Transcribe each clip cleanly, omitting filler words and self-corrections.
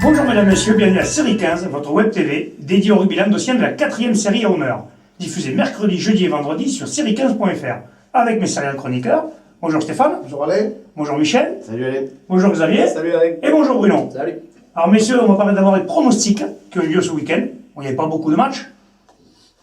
Bonjour mesdames, messieurs, bienvenue à Série 15, votre web TV dédiée au rugby languedocien de la 4e série à honneur, diffusée mercredi, jeudi et vendredi sur série15.fr, avec mes serial chroniqueurs. Bonjour Stéphane. Bonjour Alain. Bonjour Michel. Salut Alain. Bonjour Xavier. Salut Alain. Et bonjour Bruno. Salut. Alors messieurs, on va parler d'abord des pronostics qui ont eu lieu ce week-end. Bon, il n'y avait pas beaucoup de matchs.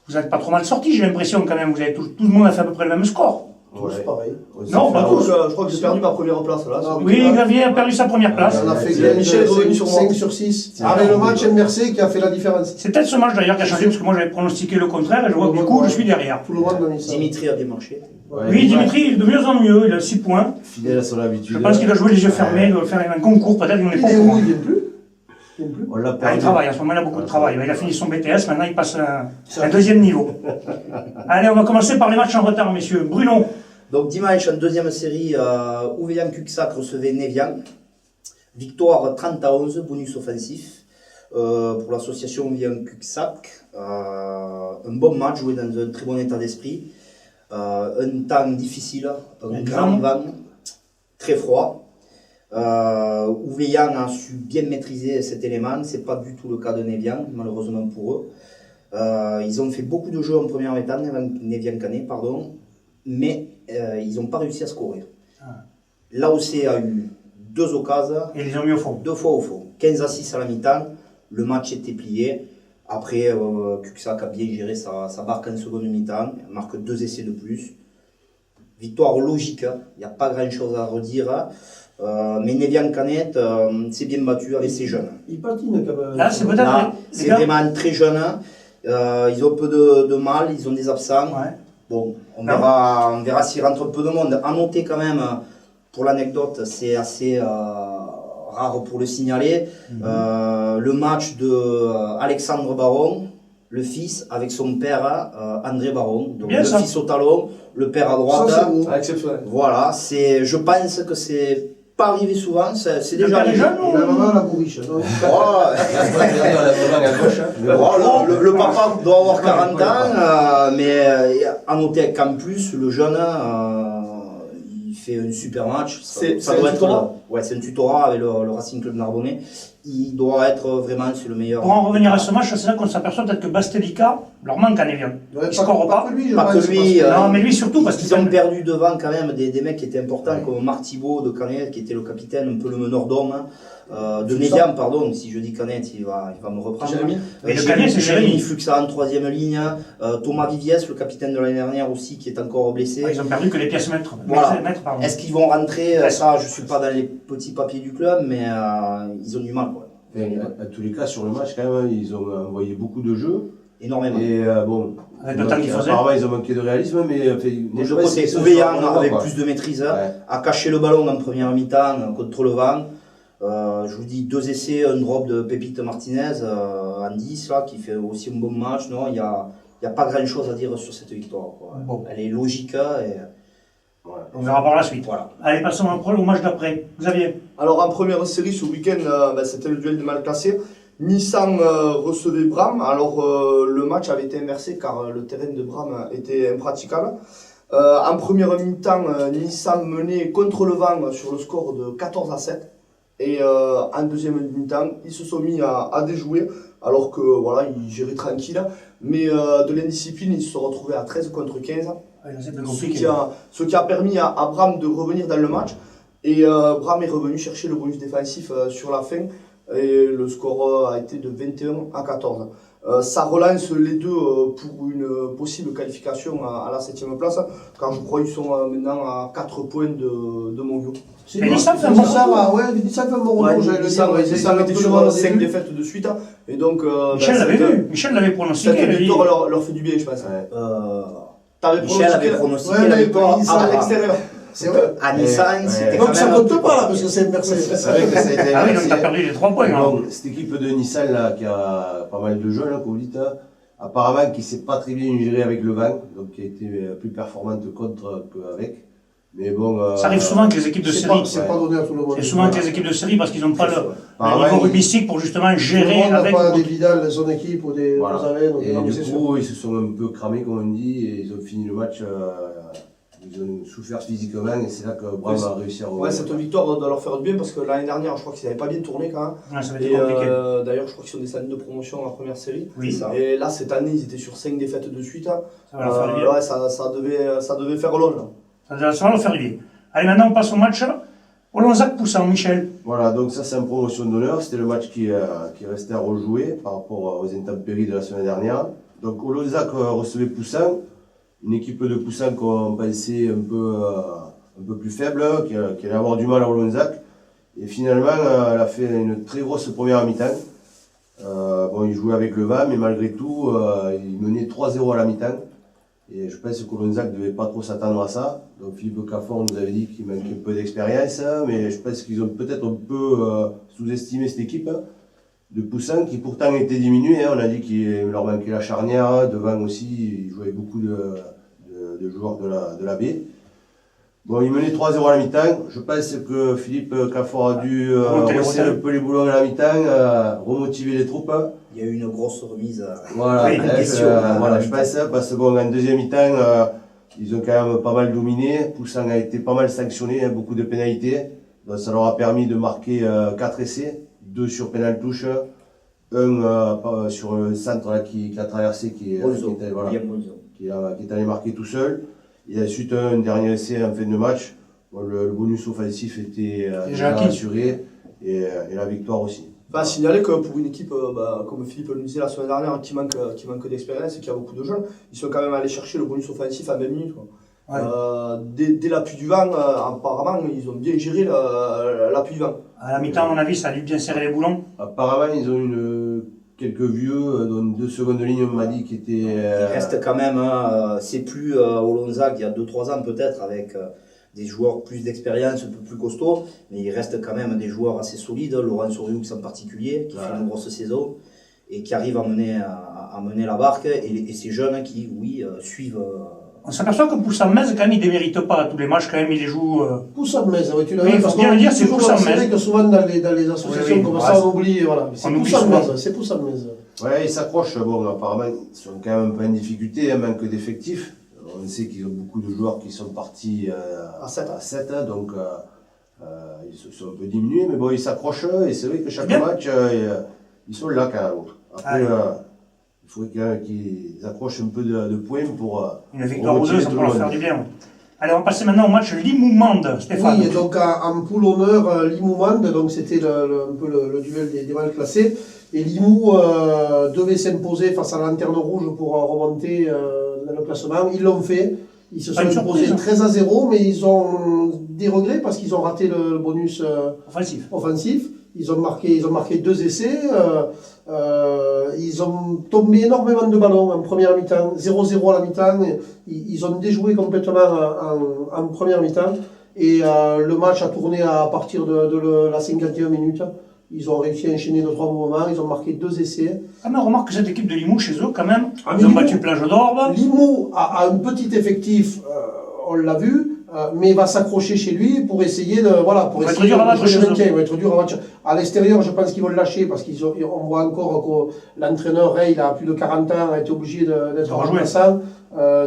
Vous n'êtes pas trop mal sortis, j'ai l'impression quand même. Vous avez tout le monde a fait à peu près le même score. Tous pareil. Non, pas tous. Je crois que j'ai perdu ma première place là. Oui, Xavier a perdu sa première place. On a fait Michel est revenu sur moi. 5 sur 6. Avec le match MRC qui a fait la différence. C'est peut-être ce match d'ailleurs qui a changé, parce que moi j'avais pronostiqué le contraire et je vois que du coup je suis derrière. Tout le monde a mis ça. Dimitri a bien marché. Oui, Dimitri il est de mieux en mieux, il a 6 points. Fidèle à son habitude. Je pense qu'il doit jouer les yeux fermés, il doit faire un concours, peut-être il n'est Il pas est au où? courant. Il vient plus. Il vient plus. On l'a Ah, il perdu. travaille, en ce moment il a beaucoup de travail. Il a fini son BTS, maintenant il passe un deuxième niveau. Allez, on va commencer par les matchs en retard, messieurs. Bruno. Donc dimanche, en deuxième série, Ouveillans-Cuxac recevait Névian. Victoire 30-11, bonus offensif pour l'association Ouveillans-Cuxac. Un bon match joué dans un très bon état d'esprit. Un temps difficile, un grand vent, très froid. Ouveillan a su bien maîtriser cet élément, c'est pas du tout le cas de Névian, malheureusement pour eux. Ils ont fait beaucoup de jeux en première mi-temps, Névian-Canet, pardon, mais ils n'ont pas réussi à scorer. L'AOC a eu 2 occasions, Et ils les ont mis au fond. 2 fois au fond, 15-6 à la mi-temps, le match était plié. Après, Cuxac a bien géré sa barque en seconde mi-temps, il marque 2 essais de plus. Victoire logique, il n'y a pas grand-chose à redire. Mais Névian-Canet s'est bien battu avec ses jeunes. Il patine quand même. Là, c'est peut-être. Là, les c'est gars. vraiment très jeune. Ils ont un peu de mal, ils ont des absents. Ouais. Bon, on verra s'il rentre un peu de monde. À noter quand même, pour l'anecdote, c'est assez rare pour le signaler, le match de Alexandre Baron, le fils, avec son père André Baron. Donc Bien le ça. fils au talon, le père à Ça, droite. c'est beau. Exceptionnel. Voilà, je pense que c'est pas arrivé souvent, c'est Le déjà père est arrivé. jeune Et la maman, la bourriche. Non. Le papa doit avoir 40 ans, mais à noter qu'en plus, le jeune, il fait un super match. C'est doit un être, tutorat ouais, c'est un tutorat avec le Racing Club Narbonnais. Il doit être vraiment le meilleur. Pour en revenir à ce match, c'est là qu'on s'aperçoit peut-être que Bastelica leur manque à Névian. Ouais, Il score pas. que lui, je Pas pense, que c'est lui, parce Non, mais lui surtout parce Ils qu'ils ont ont perdu devant quand même des mecs qui étaient importants, comme Marc Thibault de Canet, qui était le capitaine, un peu le meneur d'homme, de Névian, pardon, si je dis Canet, il va me reprendre. Jérémy. Et le Canet, c'est Jérémy. Fuxa en 3e ligne, Thomas Viviès, le capitaine de l'année dernière aussi, qui est encore blessé. Ils ont perdu que les pièces maîtres. Voilà. Maîtres, pardon. Est-ce qu'ils vont rentrer Ouais. Ça, je suis pas dans les petits papiers du club, mais ils ont du mal, quoi. À tous les cas, sur le match, quand même, ils ont envoyé beaucoup de jeux. Énormément. Et bon, Avec le temps qu'ils faisaient. apparemment, ils ont manqué de réalisme, mais Des deux côtés, Ouveillan avec plus de maîtrise, Ouais. a caché le ballon en première mi-temps contre le vent. Je vous dis 2 essais, un drop de Pépite Martinez en 10, là, qui fait aussi un bon match. Non, il y a pas grand-chose à dire sur cette victoire, quoi. Bon. Elle est logique et On verra par la suite. voilà. Allez, passons au match d'après. Xavier. Alors en première série ce week-end, c'était le duel des mal classés. Nissan recevait Bram. Alors le match avait été inversé car le terrain de Bram était impraticable. En première mi-temps, Nissan menait contre le vent sur le score de 14-7. Et en deuxième mi-temps, ils se sont mis à déjouer alors que voilà, ils géraient tranquille. Mais de l'indiscipline, ils se sont retrouvés à 13 contre 15. Ouais, là, c'est plus Ce compliqué. ce qui a permis à Bram de revenir dans le match. Et Bram est revenu chercher le bonus défensif sur la fin. Et le score a été de 21-14. Ça relance les deux pour une possible qualification à la 7e place. Car je crois qu'ils sont maintenant à 4 points de Mongo. C'est Mais lui. Nissan fait un bon Nissan, ouais, Nissan fait un bon retour, j'allais le dire. Ouais, Nissan c'est était un peu sur devant au 5 début. défaites de suite. Et donc, Michel l'avait vu. Michel l'avait pronostiqué. cette il a dit- victoire leur fait du bien, je pense. Ouais. T'avais Michel avait pronostiqué pronostiqué Ouais, la mais victoire Nissan à à l'extérieur. C'est vrai. À Nissan, Ouais. c'était Donc quand ça même compte pas là, parce que c'est inversé. C'est vrai que ça a été Ah oui, donc inversé. t'as perdu les 3 points. Mais hein. bon, cette équipe de Nissan, là, qui a pas mal de jeunes, hein, comme vous dites, hein, apparemment, qui ne s'est pas très bien géré avec le vent, donc qui a été plus performante contre qu'avec. Mais bon. Ça arrive souvent que les équipes de série. C'est pas donné à tout le monde. C'est souvent avec les équipes de série parce qu'ils n'ont pas le Apparemment, niveau ils- rugbystique pour justement Tout le gérer monde n'a avec. pas des Vidal dans son équipe ou des Voilà. Rosaven, donc Et non, du c'est sûr. coup, ils se sont un peu cramés, comme on dit, et ils ont fini le match Ils ont souffert physiquement et c'est là que Bram a réussi à revenir. Ouais, cette victoire doit leur faire du bien parce que l'année dernière, je crois qu'ils n'avaient pas bien tourné quand même. Ouais, ça va Et être compliqué. d'ailleurs, je crois qu'ils sont descendus de promotion en première série. Oui, ça. Et là, cette année, ils étaient sur 5 défaites de suite. Hein. ça va leur faire du bien. Ouais, ça devait faire long. Là. Ça va leur faire du bien. Allez, maintenant on passe au match. Olonzac-Poussan, Michel. Voilà, donc ça c'est en promotion d'honneur. C'était le match qui restait à rejouer par rapport aux intempéries de la semaine dernière. Donc Olonzac recevait Poussin, une équipe de Poussin qu'on pensait un peu plus faible, qui allait avoir du mal à Olonzac. Et finalement, elle a fait une très grosse première mi-temps. Bon, il jouait avec le VAM, mais malgré tout, il menait 3-0 à la mi-temps. Et je pense que Olonzac ne devait pas trop s'attendre à ça. Donc Philippe Caffort nous avait dit qu'il manquait un peu d'expérience, mais je pense qu'ils ont peut-être un peu sous-estimé cette équipe de Poussin, qui pourtant était diminuée. On a dit qu'il leur manquait la charnière, devant aussi, il jouait beaucoup de joueurs de la baie. Bon, il menait 3-0 à la mi-temps. Je pense que Philippe Caffort a dû resserrer un peu les boulons à la mi-temps, remotiver les troupes. Il y a eu une grosse remise à Voilà, Oui, une question. voilà, je pense, parce que bon, en deuxième mi-temps, ils ont quand même pas mal dominé. Poussin a été pas mal sanctionné, beaucoup de pénalités. Donc ça leur a permis de marquer 4 essais, 2 sur pénal touche, un sur le centre là, qui a traversé, qui est allé marquer tout seul. Et ensuite un dernier essai en fin de match. Bon, le bonus offensif était déjà assuré et la victoire aussi. Enfin, signaler que pour une équipe, comme Philippe le disait la semaine dernière, qui manque d'expérience et qui a beaucoup de jeunes, ils sont quand même allés chercher le bonus offensif à 20 minutes. Quoi. Ouais. Dès l'appui du vent, apparemment, ils ont bien géré l'appui du vent. À la mi-temps, à mon avis, ça a dû bien serrer les boulons. Apparemment, ils ont eu quelques vieux, dont 2 secondes de ligne, on m'a dit, qui étaient... Il reste quand même, c'est plus Olonzac il y a 2-3 ans peut-être, avec des joueurs plus d'expérience, un peu plus costauds, mais il reste quand même des joueurs assez solides, Laurent Sorioux en particulier, qui fait une grosse saison, et qui arrive à mener la barque, et ces jeunes qui, oui, suivent... On s'aperçoit que Poussin-Metz, quand même, il ne démérite pas tous les matchs, quand même, il les joue... Poussin-Metz, ouais, tu l'as Oui, il faut bien le dire, c'est Poussin-Metz. Poussin-Metz. C'est vrai que souvent dans les associations Oui, comme ouais, ça, on oublie, voilà. C'est on oublie Poussin-Metz, c'est Poussin-Metz. Ouais, ils s'accrochent. Bon, apparemment, ils sont quand même un peu en difficulté, manque d'effectifs. On sait qu'ils ont beaucoup de joueurs qui sont partis à 7, donc ils se sont un peu diminués, mais bon, ils s'accrochent et c'est vrai que chaque match, ils sont là quand même. Après, il faut qu'ils accrochent un peu de points pour. Une victoire ou deux, ça peut leur faire du bien. Allez, on va passer maintenant au match Limoux-Mende, Stéphane. Oui, donc en poule honneur, Limoux-Mende, donc c'était un peu le duel des mal classés. Et Limoux devait s'imposer face à la Lanterne Rouge pour remonter dans le classement. Ils l'ont fait. Ils se sont imposés 13-0, mais ils ont des regrets parce qu'ils ont raté le bonus offensif. Ils ont marqué 2 essais. Ils ont tombé énormément de ballons en première mi-temps. 0-0 à la mi-temps. Ils ont déjoué complètement en première mi-temps. Et le match a tourné à partir de la 51e minute. Ils ont réussi à enchaîner 2-3 mouvements, ils ont marqué 2 essais. Ah mais on remarque que cette équipe de Limoux, chez eux, quand même, ils ont battu Plage d'Orbe. Limoux a un petit effectif, on l'a vu, mais va s'accrocher chez lui pour essayer de jouer le maintien. Il va être dur à match. À l'extérieur, je pense qu'ils vont le lâcher parce qu'on voit encore que l'entraîneur Ray, il a plus de 40 ans, a été obligé d'être remplaçant.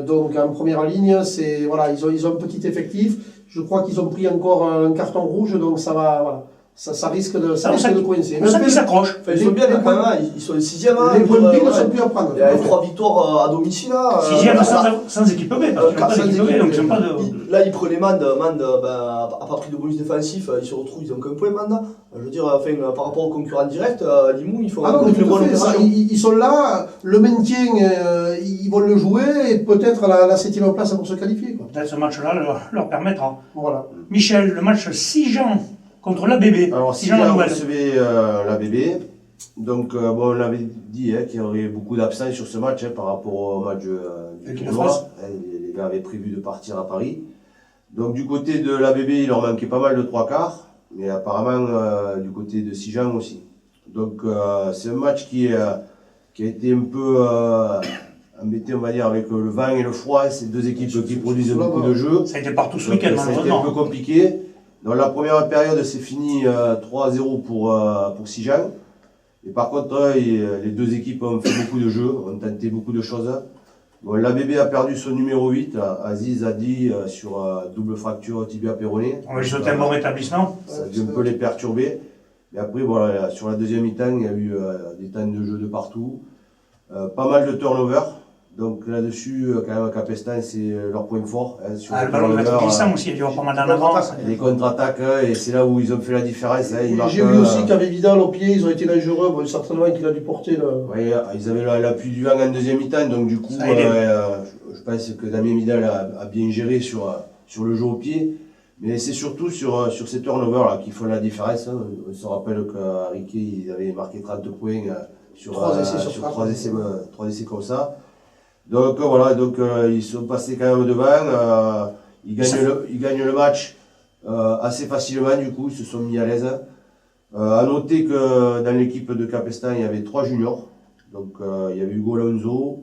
Donc en première ligne, ils ont un petit effectif. Je crois qu'ils ont pris encore un carton rouge, donc ça va, voilà. Ça risque de coincer. C'est ça qui s'accroche. Enfin, ils sont bien quand même, ils sont les 6e. Les points de pile ne sont plus à prendre. Il y a 3 victoires à domicile. 6e sans équipe B, parce qu'ils n'ont pas d'équipe B, donc ils n'ont pas de... Là, ils prenaient Mende n'a pas pris de bonus défensif, ils se retrouvent, ils n'ont qu'un point Mende. Je veux dire, par rapport aux concurrents directs, Limoux, il faut une bonne opération. Ils sont là, le maintien, ils vont le jouer, et peut-être la 7e place pour se qualifier. Peut-être ce match-là leur permettra. Voilà. Michel, le match Sijan contre l'ABB. Alors, Sijan recevait l'ABB. Donc, on l'avait dit qu'il y aurait beaucoup d'absents sur ce match par rapport au match du tournoi. Les gars avaient prévu de partir à Paris. Donc, du côté de l'ABB, il leur manquait pas mal de 3/4. Mais apparemment, du côté de Sijan aussi. Donc, c'est un match qui a été un peu embêté, on va dire, avec le vent et le froid. C'est 2 équipes qui produisent beaucoup de jeux. Ça a été partout ce week-end, malheureusement. Ça a été un peu compliqué. Dans la première période, c'est fini 3-0 pour Sijan. Et par contre, les 2 équipes ont fait beaucoup de jeux, ont tenté beaucoup de choses. Bon, l'ABB a perdu son numéro 8, Aziz Adi, sur double fracture tibia péroné. On va lui souhaiter un bon rétablissement. Ça a dû un peu les perturber. Mais après, voilà, sur la deuxième mi-temps, il y a eu des temps de jeu de partout. Pas mal de turnover. Donc là-dessus, quand même, Capestan, c'est leur point fort. Hein, sur Le ballon de Maître Glissant aussi, il y a eu pas mal d'en avance. les contre-attaques, et c'est là où ils ont fait la différence. Hein, J'ai vu aussi qu'avec Vidal au pied, ils ont été dangereux. Bon, certainement qu'il a dû porter le. Oui, ils avaient l'appui du Hang en deuxième mi-temps, donc du coup, je pense que Damien Vidal a bien géré sur le jeu au pied. Mais c'est surtout sur ces turnovers là qui font la différence. Hein. On se rappelle qu'à Riquet, ils avaient marqué 30 points sur 3 essais comme ça. Donc voilà, ils sont passés quand même devant. Ils gagnent le match assez facilement, du coup, ils se sont mis à l'aise. À noter que dans l'équipe de Capestan, il y avait 3 juniors. Donc il y avait Hugo Alonso,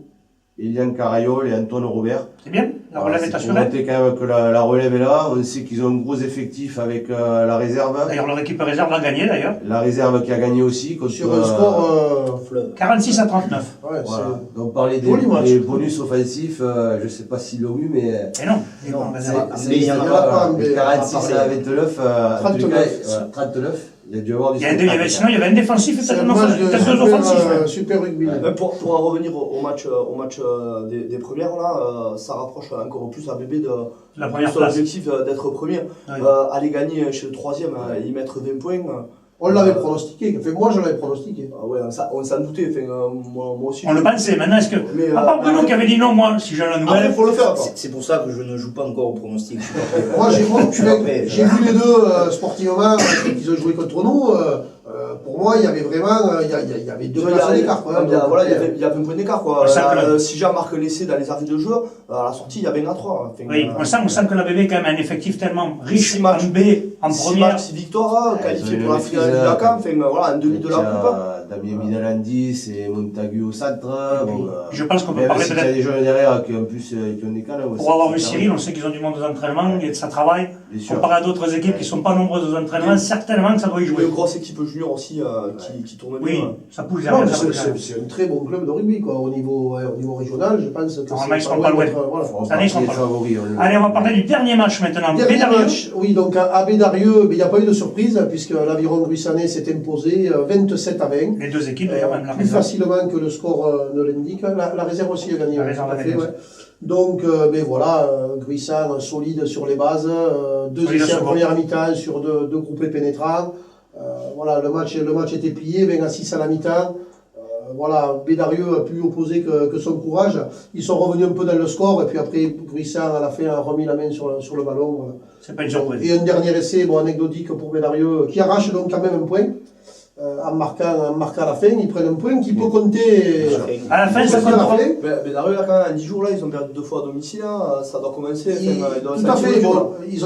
Elian Carayol et Antoine Robert. C'est bien, la relève est assurée. On noter quand même que la relève est là. On sait qu'ils ont un gros effectif avec la réserve. D'ailleurs, leur équipe réserve a gagné d'ailleurs. La réserve qui a gagné aussi. Sur un score. 46 à 39. Ouais, voilà. Donc parler des bonus offensifs, je ne sais pas s'ils l'ont eu, mais. Et non, il y en a pas. 46 à 29. 39. Il y a dû avoir sinon, il y avait un défensif et peut-être deux offensifs. Super rugby. Pour en revenir au match des premières, là, ça rapproche encore plus ABB de la première place. L'objectif d'être premier. Oui. Aller gagner chez le troisième, y mettre 20 points. On l'avait pronostiqué. Enfin, moi, je l'avais pronostiqué. Ah ouais, on s'en doutait. Enfin, moi aussi. On le pensait. Maintenant, est-ce que. À part Bruno qui avait dit non, moi, si j'ai la nouvelle. Il faut le faire. C'est pour ça que je ne joue pas encore au pronostic. Moi, j'ai vu les deux sportivement, ils ont joué contre nous. Pour moi, il y avait vraiment il y avait 2 places d'écart. Il y avait un point d'écart. Si Jean marque l'essai dans les arrêts de jeu, à la sortie, il y avait 1 à 3. Enfin, oui, on sent que la BB est quand même un effectif tellement riche en B, en première. 6 victoires, qualifié pour la finale du Dakar, un demi de la coupe. Damien Minalandis et Montagu au centre. Je pense qu'on peut parler peut-être. Il y a des jeunes derrière qui en plus qui ont des canaux aussi. Pour avoir vu Cyril, on sait qu'ils ont du monde aux entraînements et ça travaille. Comparé à d'autres équipes qui ne sont pas nombreuses aux entraînements, certainement que ça doit y jouer. Une grosse équipe junior aussi qui tourne bien. Oui, ça pousse derrière. C'est un très bon club de rugby quoi. Au niveau régional, je pense que normalement, ils ne seront pas loin. Cette année, ils sont pas loin. Allez, on va parler du dernier match maintenant. Oui, donc à Bédarieux, il n'y a pas eu de surprise puisque l'Aviron Gruissanais s'est imposé 27 à 20. Les deux équipes d'ailleurs, même la plus facilement que le score ne l'indique. La réserve aussi a gagné. La réserve a gagné. Donc, voilà, Gruissan solide sur les bases, 2 essais en première mi-temps sur deux groupés pénétrants. Voilà, le match était plié, 20 à 6 à la mi-temps. Voilà, Bédarieux a pu opposer que son courage. Ils sont revenus un peu dans le score, et puis après, Gruissan à la fin a remis la main sur le ballon. Voilà. C'est pas une surprise. Et un dernier essai, anecdotique pour Bédarieux, qui arrache donc quand même un point. En marquant à la fin, ils prennent un point qui peut compter. À la fin, ça compte. Bédarieux, là, quand même, en 10 jours, là, ils ont perdu 2 fois à domicile, hein, ça doit commencer. Tout à fait. Ils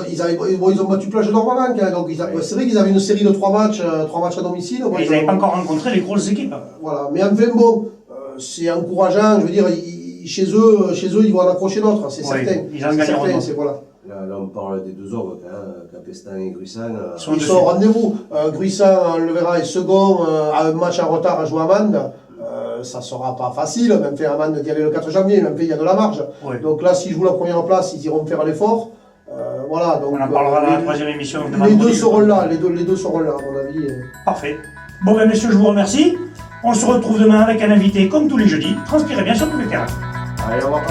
ont battu Plage d'Or avant, donc c'est vrai qu'ils avaient une série de 3 matchs à domicile. Ils n'avaient pas encore rencontré les grosses équipes. Voilà, mais enfin bon, c'est encourageant, je veux dire, chez eux, ils vont en accrocher d'autres, c'est certain. Ils en gagneront. Voilà. Là, on parle des 2 hommes, Capestan et Gruissan. Ils sont au rendez-vous. Gruissan, on le verra, est second, a un match en retard à jouer à Mende. Ça ne sera pas facile, même faire Mende d'y aller le 4 janvier, même fait, il y a de la marge. Oui. Donc là, s'ils jouent la première place, ils iront faire l'effort. Voilà, donc, on en parlera dans la 3e émission. Les deux seront là, les deux seront là, à mon avis. Parfait. Bon, ben messieurs, je vous remercie. On se retrouve demain avec un invité, comme tous les jeudis. Transpirez bien sur tous les terrains. Allez, au revoir.